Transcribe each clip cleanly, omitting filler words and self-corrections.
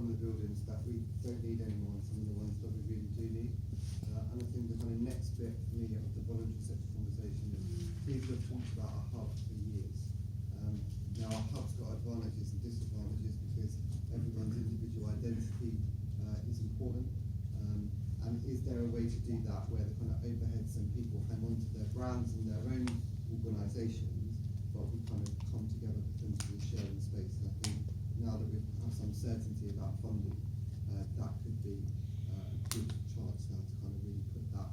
some of the buildings that we don't need anymore and some of the ones that we really do need. And I think the kind of next bit for me of the voluntary sector conversation is people have talked about a hub for years. Now our hub's got advantages and disadvantages because everyone's individual identity is important. And is there a way to do that where the kind of overheads and people hang on to their brands and their own organisations, but we kind of come together potentially sharing space? And I think now that we have some certainty about funding, that could be a good chance now to kind of really put that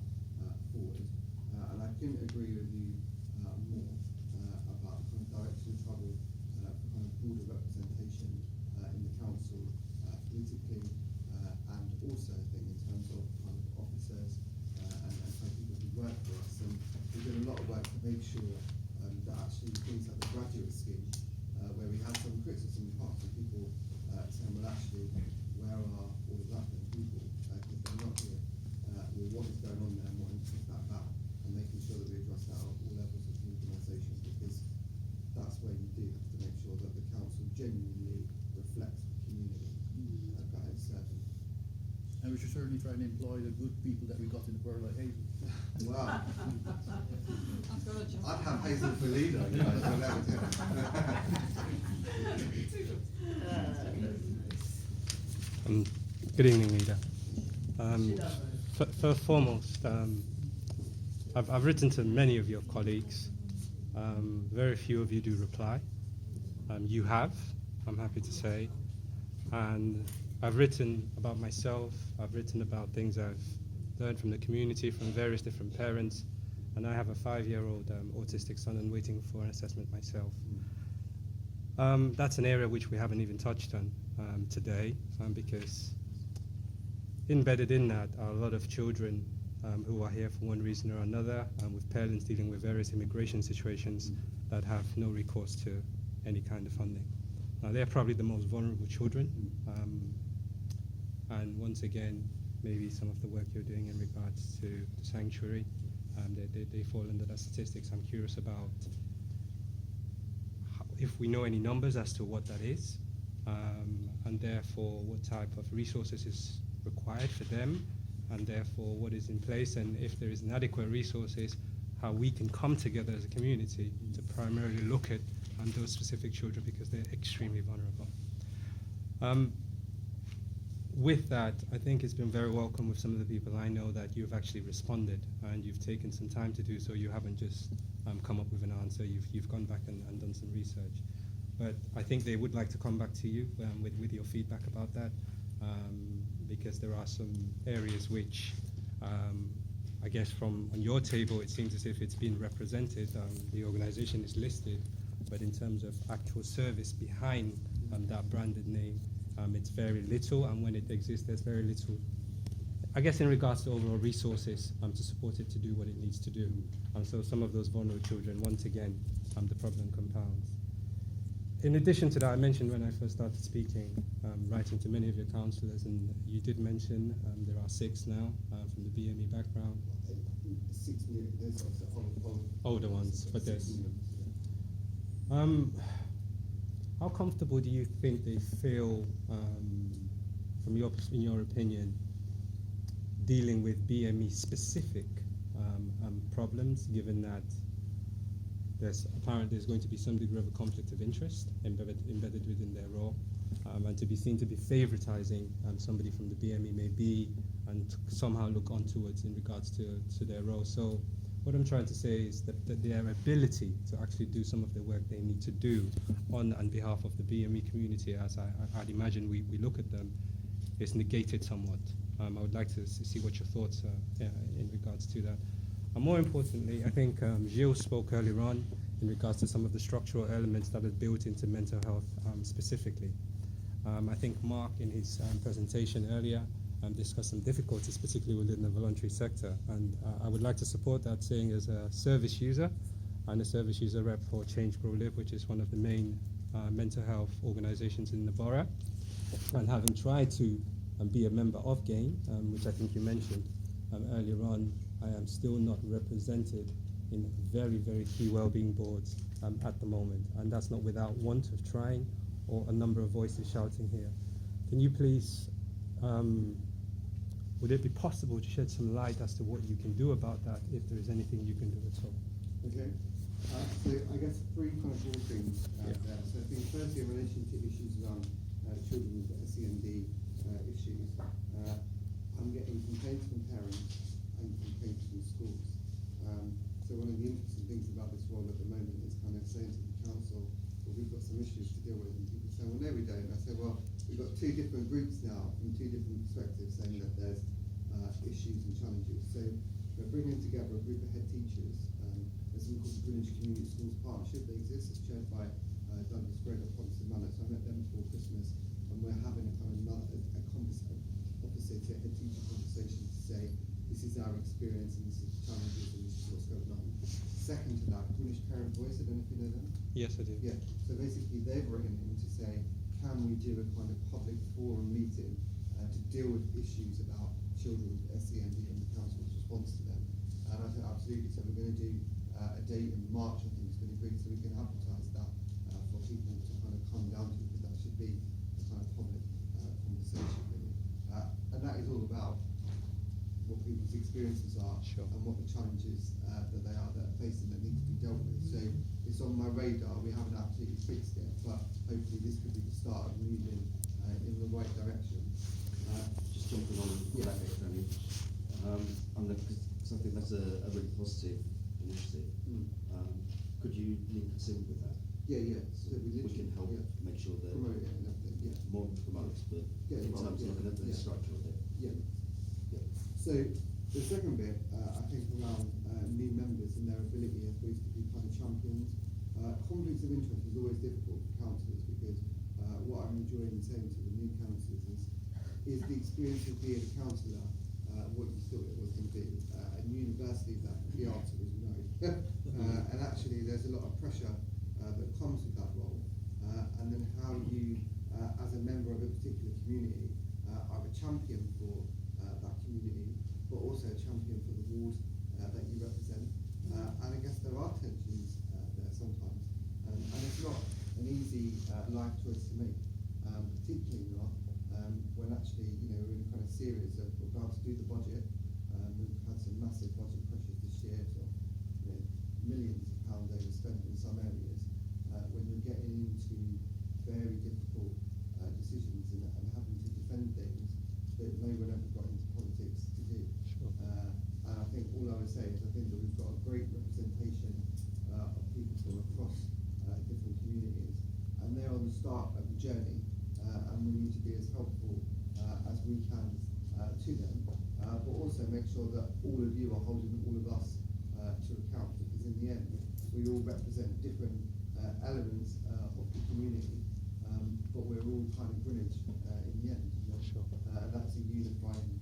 forward. And I couldn't agree with you more about the kind of direction of travel for kind of broader representation in the council politically, and also I think in terms of kind of officers and kind of people who work for us. And we've done a lot of work to make sure that actually things like the graduate scheme, where we had some criticism in the past of people saying, well, actually, where are all the black people? Because they're not here. Well, what is going on there and what is that about? And making sure that we address that at all levels of the organisation, because that's where you do have to make sure that the council genuinely reflects the community that it's serving. And we should certainly try and employ the good people that we got in the borough like Hazel. Wow. I'd have Hazel for leader, you know, so that would Good evening, Leader. First foremost, I've written to many of your colleagues. Very few of you do reply. You have, I'm happy to say. And I've written about myself. I've written about things I've learned from the community, from various different parents. And I have a 5-year-old autistic son and waiting for an assessment myself. That's an area which we haven't even touched on today, because embedded in that are a lot of children who are here for one reason or another, with parents dealing with various immigration situations that have no recourse to any kind of funding. Now, they're probably the most vulnerable children, and once again, maybe some of the work you're doing in regards to the sanctuary, they fall under that statistics. I'm curious about if we know any numbers as to what that is, and therefore what type of resources is required for them, and therefore what is in place, and if there is inadequate resources, how we can come together as a community to primarily look at those specific children, because they're extremely vulnerable. With that, I think it's been very welcome with some of the people I know that you've actually responded and you've taken some time to do so. You haven't just come up with an answer, you've gone back and done some research. But I think they would like to come back to you with your feedback about that, because there are some areas which, I guess on your table, it seems as if it's been represented, the organization is listed, but in terms of actual service behind that branded name, it's very little, and when it exists, there's very little, I guess, in regards to overall resources to support it to do what it needs to do. And so some of those vulnerable children, once again, the problem compounds. In addition to that, I mentioned when I first started speaking, writing to many of your councillors, and you did mention there are 6 now from the BME background. 6 million, there's older ones, but there's... how comfortable do you think they feel, in your opinion, dealing with BME specific problems, given that there's going to be some degree of a conflict of interest embedded within their role, and to be seen to be favoritizing somebody from the BME may be, and somehow look onwards in regards to their role. So what I'm trying to say is that their ability to actually do some of the work they need to do on behalf of the BME community, as I'd imagine we look at them, is negated somewhat. I would like to see what your thoughts are in regards to that. And more importantly, I think Gilles spoke earlier on in regards to some of the structural elements that are built into mental health specifically. I think Mark, in his presentation earlier, discussed some difficulties, particularly within the voluntary sector. And I would like to support that, saying as a service user and a service user rep for Change Grow Live, which is one of the main mental health organizations in the borough, and having tried to be a member of GAIN, which I think you mentioned earlier on, I am still not represented in very, very key wellbeing boards at the moment. And that's not without want of trying or a number of voices shouting here. can you please, would it be possible to shed some light as to what you can do about that, if there is anything you can do at all? Okay. So I guess three kind of broad things there. So I think firstly in relation to issues around children with SEND issues, I'm getting complaints from parents and complaints from schools. So one of the interesting things about this role at the moment is kind of saying to the council, well, we've got some issues to deal with, and people say, well, no, we don't. And I say, well, we've got two different groups now from two different perspectives saying that there's issues and challenges. So we're bringing together a group of head teachers. There's something called the Greenwich Community Schools Partnership that exists. It's chaired by Douglas Gray at Policy Manor. So I met them before Christmas, and we're having a kind of opposite a head teacher conversation to say, this is our experience and this is the challenges and this is what's going on. Second to that, Greenwich Parent Voice, I don't know if you know them. Yes, I do. Yeah, so basically they've written in to say, can we do a kind of public forum meeting to deal with issues about children with SEND and the council's response to them? And I said, absolutely, so we're going to do a date in March, I think it's been agreed, so we can advertise that for people to kind of come down to, because that should be a kind of public conversation, really. And that is all about what people's experiences are and what the challenges that they are facing that need to be dealt with. So it's on my radar. We haven't absolutely fixed it, but hopefully this could be the start of moving in the right direction. Just jumping on that bit, Danny. Because I think that's a really positive initiative. Could you link us in with that? Yeah. So we can help make sure that promote it and everything. Yeah. More than promote, but in terms of looking at the structure of it. Yeah. So the second bit, I think, around new members and their ability, I suppose, to be kind of champions. Conflicts of interest is always difficult for councillors, because what I'm enjoying saying to the new councillors is the experience of being a councillor what you thought it was going to be. At university, the answer was no. And actually, there's a lot of pressure that comes with that role. And then how you, as a member of a particular community, are a champion for that community, but also a champion for the ward that you represent. And I guess there are tensions there sometimes. And it's not an easy life choice to make, particularly not when actually, we're in a kind of series of, we're about to do the budget. We've had some massive budget pressures this year, so millions of pounds overspent in some areas. When you're getting into very difficult decisions and having to defend things that no one ever got into politics to do. And I think all I would say is I think that we've got a great representation of people from across different communities, and they're on the start of the journey, and we need to be as helpful as we can to them, but also make sure that all of you are holding all of us to account, because in the end we all represent different elements of the community, but we're all kind of Greenwich in the end. And that's a unifying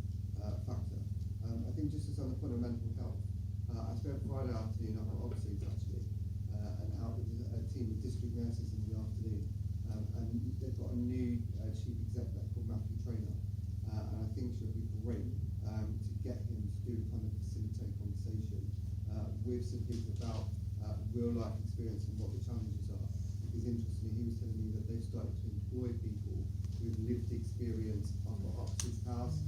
factor. I think just as on the point of mental health, I spent Friday afternoon up at Oxley's actually, and out with a team of district nurses in the afternoon, and they've got a new chief exec there called Matthew Traynor, and I think she'll be great to get him to do kind of facilitate conversation with some people about real life experience and what the challenges are. Because interestingly, he was telling me that they've started to employ people with lived experience up at Oxford's house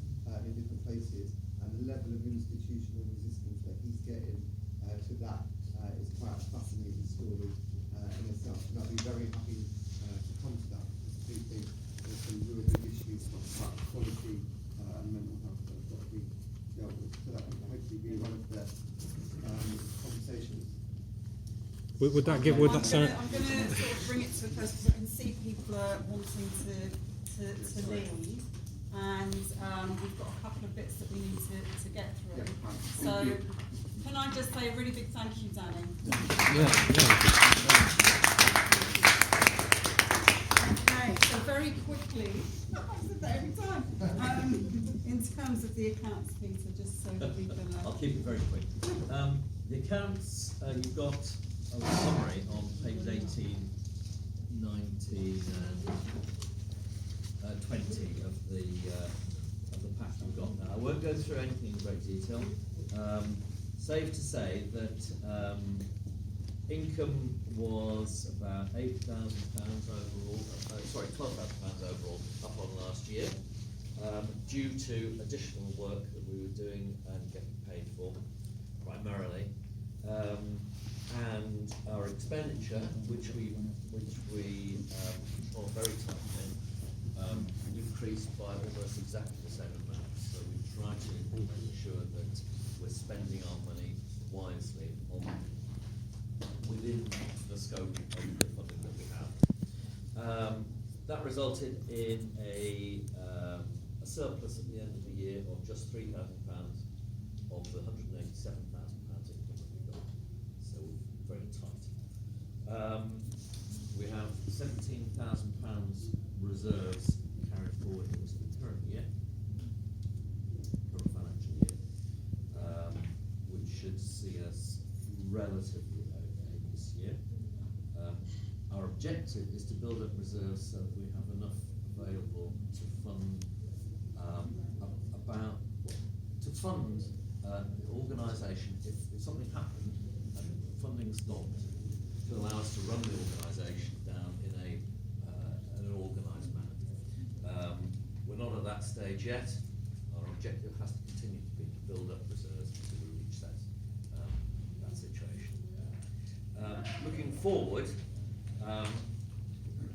in different places, and the level of institutional resistance that he's getting to that is quite a fascinating story in itself. And I'd be very happy to come to that, because I do think there's some real big issues about quality and mental health that have got to be dealt with. So that would hopefully be one of the conversations. Would that give? Would that? I'm going to sort of bring it to a close, because I can see people are wanting to leave, and we've got a couple of bits that we need to get through. So, can I just say a really big thank you, Danny? Okay, so very quickly, I said that every time. In terms of the accounts, Peter, just so that we can. I'll keep it very quick. The accounts, you've got a summary on pages 18, 19 and 20 of the pack you've got now. I won't go through anything in great detail. Safe to say that income was about £8,000 overall, £12,000 overall, up on last year, due to additional work that we were doing and getting paid for, primarily. And our expenditure, which we control very tightly, increased by almost exactly the same amount. So we try to make sure that we're spending our money wisely within the scope of the funding that we have. That resulted in a surplus at the end of the year of just £3,000 of the £187,000 income that we got. So we're very tight. We have £17,000 reserves carried forward into the current year, current financial year, which should see us relatively okay this year. Our objective is to build up reserves so that we have enough available to fund the organisation if something happened and funding stopped, to allow us to run the organisation down in an organised manner. We're not at that stage yet. Our objective has to continue to be to build up reserves until we reach that situation. Looking forward,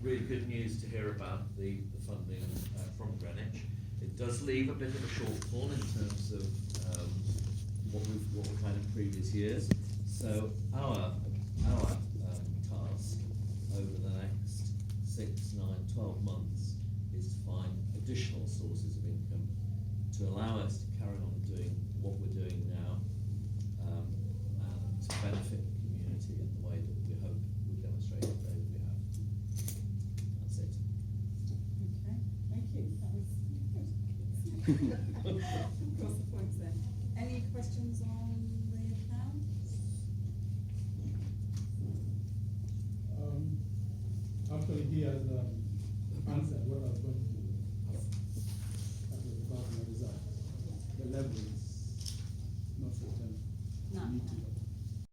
really good news to hear about the funding from Greenwich. It does leave a bit of a shortfall in terms of what we've had in previous years. So our task over the next 6, 9, 12 months is to find additional sources of income to allow us to carry on doing what we're doing now, and to benefit the community in the way that we hope we demonstrate today that we have. That's it. Okay, thank you. That was good. Across the points there. Any questions on the accounts? Actually, he has answered what I was going to do. That was about the result, the levels.